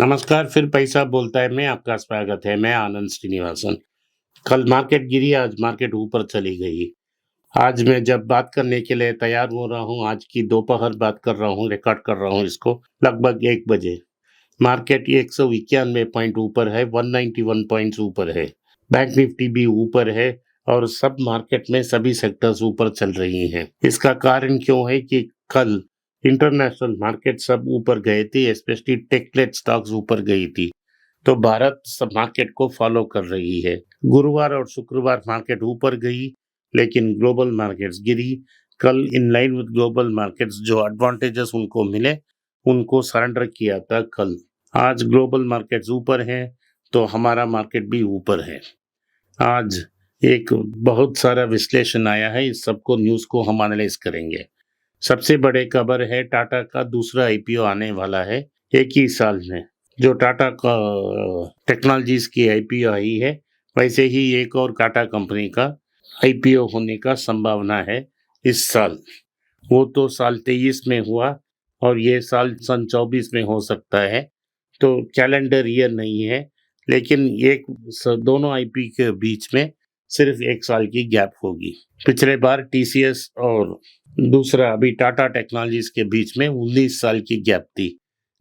नमस्कार, फिर पैसा बोलता है में आपका स्वागत है। मैं आनंद श्रीनिवासन। कल मार्केट गिरी, आज मार्केट ऊपर चली गई। आज मैं जब बात करने के लिए तैयार हो रहा हूँ, आज की दोपहर बात कर रहा हूँ, रिकॉर्ड कर रहा हूँ इसको लगभग 1 बजे। मार्केट 191 पॉइंट ऊपर है, 191 पॉइंट्स ऊपर है। बैंक निफ्टी भी ऊपर है और सब मार्केट में सभी सेक्टर्स ऊपर चल रही हैं। इसका कारण क्यों है कि कल इंटरनेशनल मार्केट सब ऊपर गए थे, स्पेशली टेकलेट स्टॉक्स ऊपर गई थी, तो भारत सब मार्केट को फॉलो कर रही है। गुरुवार और शुक्रवार मार्केट ऊपर गई, लेकिन ग्लोबल मार्केट्स गिरी। कल in line with global markets जो एडवांटेजेस उनको मिले, उनको सरेंडर किया था कल। आज ग्लोबल मार्केट्स ऊपर हैं, तो हमारा मार्केट भी ऊपर है। आज एक बहुत सारा विश्लेषण आया है, इस सबको न्यूज़ को हम एनालाइज करेंगे। सबसे बड़े खबर है टाटा का दूसरा आईपीओ आने वाला है एक ही साल में। जो टाटा का टेक्नोलॉजीज की आईपीओ आई है, वैसे ही एक और टाटा कंपनी का आईपीओ होने का संभावना है इस साल। वो तो साल 23 में हुआ और ये साल सन 24 में हो सकता है, तो कैलेंडर ईयर नहीं है, लेकिन दोनों आईपी के बीच में सिर्फ 1 साल की गैप होगी। पिछले बार टीसीएस और दूसरा अभी टाटा टेक्नोलॉजीज के बीच में 19 साल की गैप थी।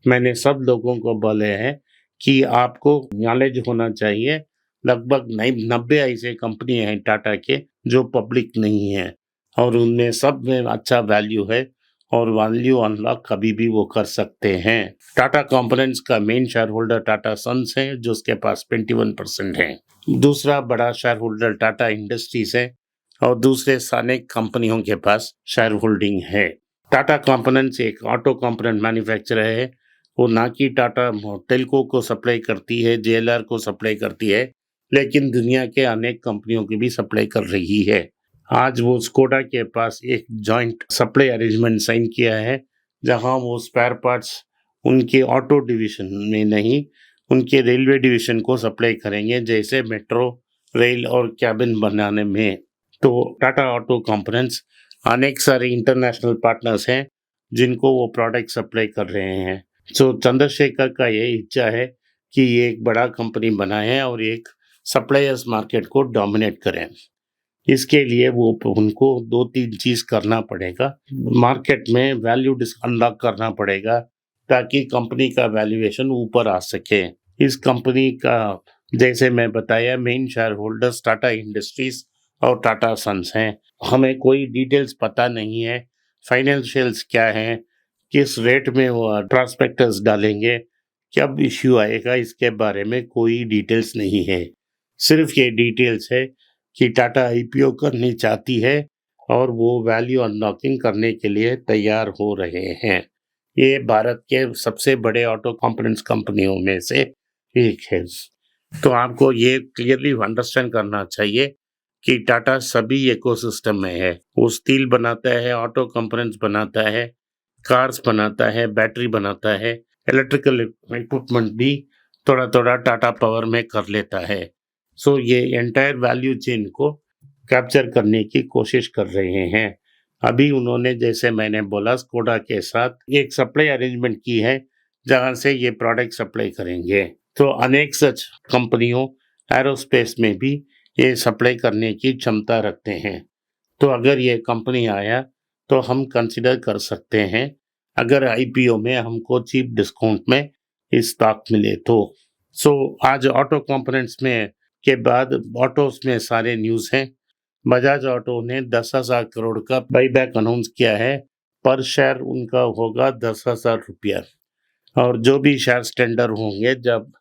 मैंने सब लोगों को बोले हैं कि आपको नॉलेज होना चाहिए। लगभग 90 ऐसे कंपनी हैं टाटा के जो पब्लिक नहीं है, और उनमें सब में अच्छा वैल्यू है और वैल्यू अनलॉक कभी भी वो कर सकते हैं। टाटा कंपोनेंट्स का main shareholder Tata Sons है, जो उसके पास 21% है। दूसरा बड़ा शेयर होल्डर टाटा इंडस्ट्रीज है और दूसरे सारे कंपनियों के पास शेयर होल्डिंग है। टाटा कंपोनेंट्स एक ऑटो कंपोनेंट मैन्युफैक्चरर है। वो ना कि टाटा टेल्को को सप्लाई करती है, जेएलआर को सप्लाई करती है, लेकिन दुनिया के अनेक कंपनियों की भी सप्लाई कर रही है। आज वो स्कोडा के पास एक जॉइंट सप्लाई अरेंजमेंट साइन किया है, जहां वो स्पेयर पार्ट्स उनके ऑटो डिवीजन में नहीं, उनके रेलवे डिवीजन को सप्लाई करेंगे, जैसे मेट्रो रेल और कैबिन बनाने में। तो टाटा ऑटो कंपोनेंट्स अनेक सारे इंटरनेशनल पार्टनर्स हैं जिनको वो प्रोडक्ट सप्लाई कर रहे हैं। सो चंद्रशेखर का ये इच्छा है कि ये एक बड़ा कंपनी बनाए और एक सप्लायर्स मार्केट को डोमिनेट करें। इसके लिए वो उनको 2-3 चीज करना पड़ेगा। मार्केट में वैल्यू अनलॉक करना पड़ेगा ताकि कंपनी का वैल्यूएशन ऊपर आ सके। इस कंपनी का, जैसे मैं बताया, main share holders Tata industries और टाटा सन्स हैं। हमें कोई डिटेल्स पता नहीं है, फाइनेंशियल्स क्या हैं, किस रेट में वो प्रॉस्पेक्टस डालेंगे, कब इश्यू आएगा, इसके बारे में कोई डिटेल्स नहीं है। सिर्फ ये डिटेल्स है कि टाटा आईपीओ करनी चाहती है और वो वैल्यू अनलॉकिंग करने के लिए तैयार हो रहे हैं। ये भारत के सबसे बड़े ऑटो कंपोनेंट्स कंपनियों में से एक है। तो आपको ये क्लियरली अंडरस्टैंड करना चाहिए कि टाटा सभी इकोसिस्टम में है। वो स्टील बनाता है, ऑटो कंपोनेंट्स बनाता है, कार्स बनाता है, बैटरी बनाता है, इलेक्ट्रिकल इक्विपमेंट भी थोड़ा थोड़ा टाटा पावर में कर लेता है। सो ये एंटायर वैल्यू चेन को कैप्चर करने की कोशिश कर रहे हैं। अभी उन्होंने, जैसे मैंने बोला, स्कोडा के साथ एक सप्लाई अरेंजमेंट की है जहां से ये प्रोडक्ट सप्लाई करेंगे। तो अनेक सच कंपनियों एरोस्पेस में भी ये सप्लाई करने की क्षमता रखते हैं। तो अगर ये कंपनी आया तो हम कंसिडर कर सकते हैं, अगर आईपीओ में हमको चीप डिस्काउंट में इस स्टॉक मिले तो। सो आज ऑटो कंपोनेंट्स में के बाद ऑटोस में सारे न्यूज़ हैं। बजाज ऑटो ने 10,000 करोड़ का बाईबैक अनाउंस किया है। पर शेयर उनका होगा 10,000 रुपया, और जो भी शेयर टेंडर होंगे, जब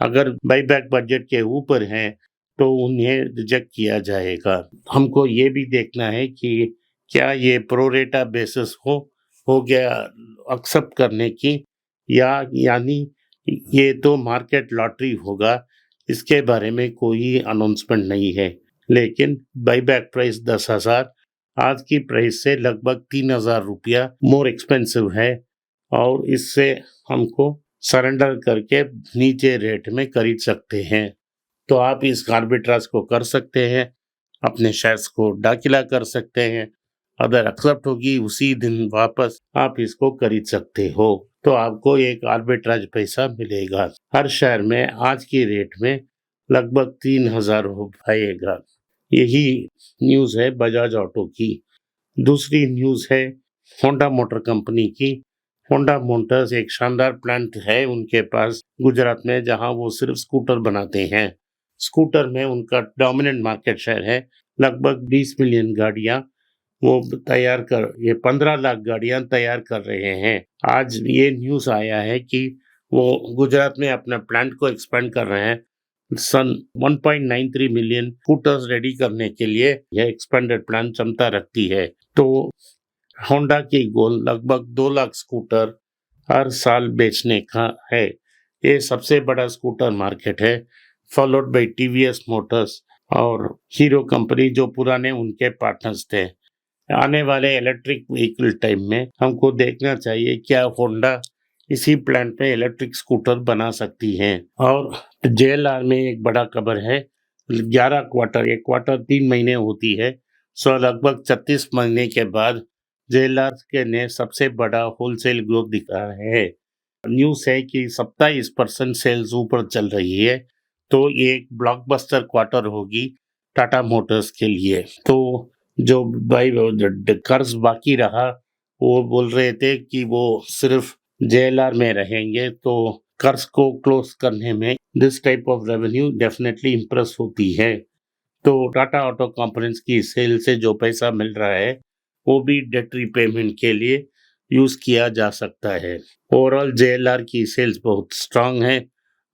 अगर बाईबैक बजट के ऊपर हैं तो उन्हें रिजेक्ट किया जाएगा। हमको ये भी देखना है कि क्या ये प्रोरेटा बेसिस हो गया एक्सेप्ट करने की, यानी ये तो मार्केट लॉटरी होगा, इसके बारे में कोई अनाउंसमेंट नहीं है। लेकिन बाईबैक प्राइस 10,000 आज की प्राइस से लगभग 3,000 रुपया मोर एक्सपेंसिव है, और इससे हमको सरेंडर करके नीचे रेट में खरीद सकते हैं। तो आप इस आर्बिट्राज को कर सकते हैं, अपने शेयर्स को दाखिला कर सकते हैं। अगर एक्सेप्ट होगी उसी दिन वापस आप इसको खरीद सकते हो। तो आपको एक आर्बिट्राज पैसा मिलेगा। हर शेयर में आज की रेट में लगभग 3000 हो पाएगा। यही न्यूज़ है बजाज ऑटो की। दूसरी न्यूज़ है होंडा मोटर कंपनी की। होंडा मोटर्स एक शानदार प्लांट है उनके पास गुजरात में, जहां वो सिर्फ स्कूटर बनाते हैं। स्कूटर में उनका डोमिनेंट मार्केट शेयर है। लगभग 20 मिलियन गाड़ियां वो तैयार कर ये 15 लाख गाड़ियां तैयार कर रहे हैं। आज ये न्यूज़ आया है कि वो गुजरात में अपना प्लांट को एक्सपेंड कर रहे हैं। सन 1.93 मिलियन स्कूटर्स रेडी करने के लिए यह एक्सपेंडेड प्लान क्षमता रखती है। तो होंडा की गोल लगभग 2 लाख स्कूटर हर साल बेचने का है। ये सबसे बड़ा स्कूटर मार्केट है, फॉलोड बाय टीवीएस मोटर्स और हीरो कंपनी जो पुराने उनके पार्टनर्स थे। आने वाले इलेक्ट्रिक व्हीकल टाइम में हमको देखना चाहिए क्या होंडा इसी प्लांट में इलेक्ट्रिक स्कूटर बना सकती है। और जेएलआर में एक बड़ा खबर है, 11 क्वार्टर, एक क्वार्टर 3 महीने होती है, सो लगभग 36 महीने के बाद जेएलआर के ने सबसे बड़ा होलसेल ग्रोथ दिखा है। न्यूज़ है कि 27% सेल्स ऊपर चल रही है, तो ये एक ब्लॉकबस्टर क्वार्टर होगी टाटा मोटर्स के लिए। तो जो भाई कर्ज बाकी रहा, वो बोल रहे थे कि वो सिर्फ जेएलआर में रहेंगे, तो कर्ज को क्लोज करने में this type of revenue definitely impress होती है। तो टाटा ऑटो कंपनीज की सेल से जो पैसा मिल रहा है वो भी डेट रीपेमेंट के लिए यूज किया जा सकता है। ओवरऑल जेएलआर की सेल्स बहुत स्ट्रांग है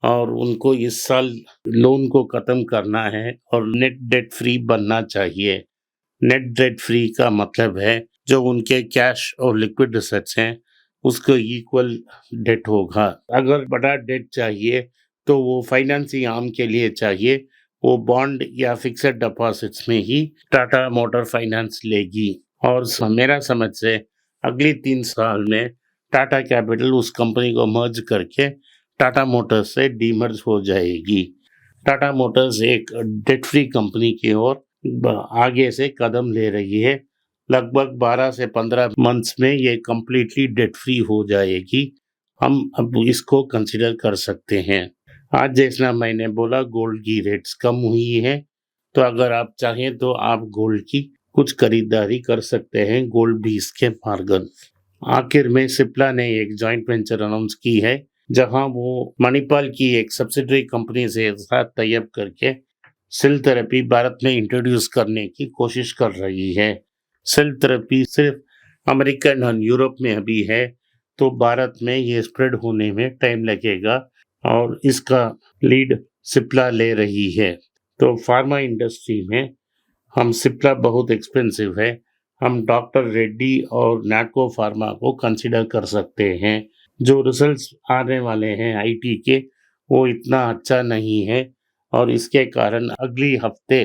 और उनको इस साल लोन को खत्म करना है और नेट डेट फ्री बनना चाहिए। नेट डेट फ्री का मतलब है जो उनके कैश और लिक्विड एसेट्स हैं उसको इक्वल डेट होगा। अगर बड़ा डेट चाहिए तो वो फाइनेंसिंग आर्म के लिए चाहिए, वो बॉन्ड या फिक्सेड डिपॉजिट्स में ही टाटा मोटर फाइनेंस लेगी। और मेरा समझ से अगली 3 साल में टाटा कैपिटल उस कंपनी को मर्ज करके टाटा मोटर्स से डीमर्ज हो जाएगी। टाटा मोटर्स एक डेट फ्री कंपनी की ओर आगे से कदम ले रही है। लगभग 12 से 15 मंथ्स में ये कम्प्लीटली डेट फ्री हो जाएगी। हम अब इसको कंसिडर कर सकते हैं। आज जैसा मैंने बोला गोल्ड की रेट्स कम हुई है, तो अगर आप चाहें तो आप गोल्ड की कुछ खरीदारी कर सकते हैं गोल्ड बीस के मार्गन। आखिर में सिप्ला ने एक जॉइंट वेंचर अनाउंस की है, जहां वो मणिपाल की एक सब्सिडरी कंपनी से साथ टाई अप करके सेल थेरेपी भारत में इंट्रोड्यूस करने की कोशिश कर रही है। सेल थेरेपी सिर्फ अमेरिकन और यूरोप में अभी है, तो भारत में ये स्प्रेड होने में टाइम लगेगा और इसका लीड सिप्ला ले रही है। तो फार्मा इंडस्ट्री में हम सिप्ला बहुत एक्सपेंसिव है, हम डॉक्टर रेड्डी और नैटको फार्मा को कंसिडर कर सकते हैं। जो रिजल्ट्स आने वाले हैं आईटी के वो इतना अच्छा नहीं है और इसके कारण अगली हफ्ते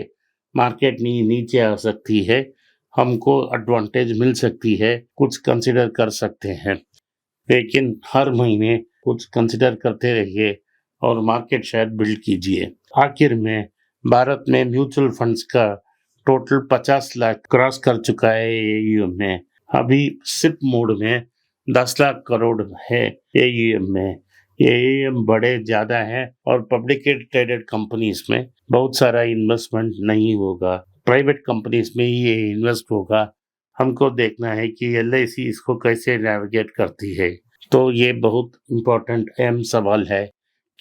मार्केट नीचे आ सकती है, हमको एडवांटेज मिल सकती है, कुछ कंसिडर कर सकते हैं। लेकिन हर महीने कुछ कंसिडर करते रहिए और मार्केट शेयर बिल्ड कीजिए। आखिर में भारत में म्यूचुअल फंड्स का टोटल 50 लाख क्रॉस कर चुका है एयूएम में। अभी सिप मोड में 10 लाख करोड़ है एयूएम में। ये एयूएम बड़े ज़्यादा है और पब्लिकली ट्रेडेड कंपनीज में बहुत सारा इन्वेस्टमेंट नहीं होगा, प्राइवेट कंपनीज में ही ये इन्वेस्ट होगा। हमको देखना है कि एलआईसी इसको कैसे नेविगेट करती है। तो ये बहुत इम्पोर्टेंट अहम सवाल है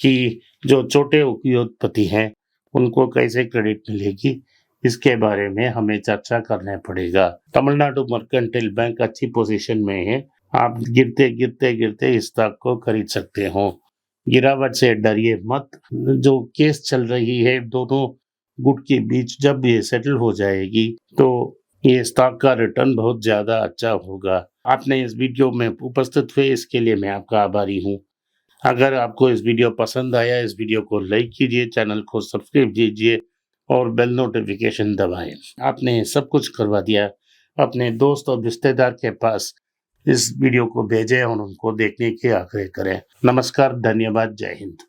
कि जो छोटे उद्योगपति हैं उनको कैसे क्रेडिट मिलेगी, इसके बारे में हमें चर्चा करना पड़ेगा। तमिलनाडु मर्केंटाइल बैंक अच्छी पोजीशन में है, आप गिरते इस स्टॉक को खरीद सकते हो। गिरावट से डरिए मत। जो केस चल रही है दोनों गुट के बीच, जब ये सेटल हो जाएगी तो ये स्टॉक का रिटर्न बहुत ज्यादा अच्छा होगा। आपने इस वीडियो में उपस्थित हुए इसके लिए मैं आपका आभारी हूँ। अगर आपको इस वीडियो पसंद आया, इस वीडियो को लाइक कीजिए, चैनल को सब्सक्राइब कीजिए और बेल नोटिफिकेशन दबाएं। आपने सब कुछ करवा दिया, अपने दोस्त और रिश्तेदार के पास इस वीडियो को भेजें और उनको देखने की आग्रह करें। नमस्कार, धन्यवाद, जय हिंद।